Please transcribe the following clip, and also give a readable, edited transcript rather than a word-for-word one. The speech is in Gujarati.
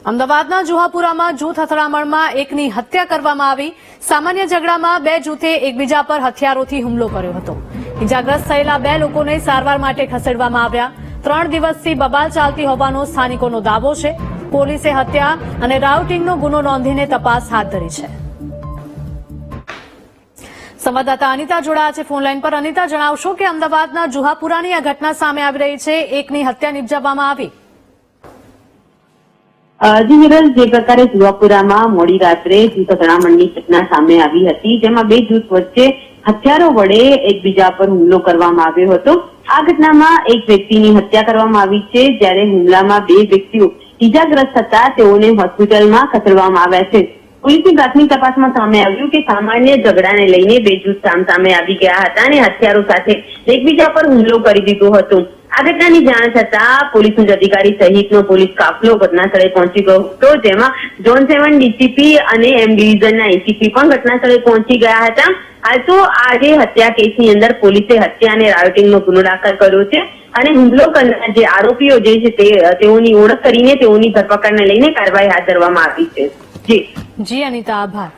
અમદાવાદના જુહાપુરામાં જૂથ અથડામણમાં એકની હત્યા કરવામાં આવી। સામાન્ય ઝઘડામાં બે જૂથે એકબીજા પર હથિયારોથી હુમલો કર્યો હતો। ઇજાગ્રસ્ત થયેલા બે લોકોને સારવાર માટે ખસેડવામાં આવ્યા। 3 દિવસથી બબાલ ચાલતી હોવાનો સ્થાનિકોનો દાવો છે। પોલીસે હત્યા અને રાઉટિંગનો ગુનો નોંધીને તપાસ હાથ ધરી છે। સંવાદદાતા અનિતા જોડાયા છે ફોનલાઈન પર। અનિતા, જણાવશો કે અમદાવાદના જુહાપુરાની આ ઘટના સામે આવી રહી છે, એકની હત્યા નિપજાવવામાં આવી। જી વિરલ, જે પ્રકારે જુહાપુરામાં મોડી રાત્રે જૂથ અથડામણની ઘટના સામે આવી હતી, જેમાં બે જૂથ વચ્ચે હથિયારો વડે એકબીજા પર હુમલો કરવામાં આવ્યો હતો। આ ઘટનામાં એક વ્યક્તિની હત્યા કરવામાં આવી છે, જ્યારે હુમલામાં બે વ્યક્તિઓ ઇજાગ્રસ્ત હતા, તેઓને હોસ્પિટલમાં ખસેડવામાં આવ્યા છે। પોલીસની પ્રાથમિક તપાસમાં સામે આવ્યું કે સામાન્ય ઝઘડાને લઈને બે જૂથ સામસામે આવી ગયા હતા અને હથિયારો સાથે એકબીજા પર હુમલો કરી દીધો હતો। આ ઘટનાની જાણ થતાં પોલીસ ઉચ્ચ અધિકારી સહિતનો પોલીસ કાફલો ઘટનાસ્થળે પહોંચી ગયો હતો, જેમાં ઝોન 7 ડીસીપી અને એમ ડિવિઝનના એસીપી પણ ઘટનાસ્થળે પહોંચી ગયા હતા। હાલ તો આજે હત્યા કેસની અંદર પોલીસે હત્યા અને રાયોટિંગનો ગુનો દાખલ કર્યો છે અને હુમલો કરનાર જે આરોપીઓ જે છે તેઓની ઓળખ કરીને તેઓની ધરપકડને લઈને કાર્યવાહી હાથ ધરવામાં આવી છે। જી અનિતા, આભાર।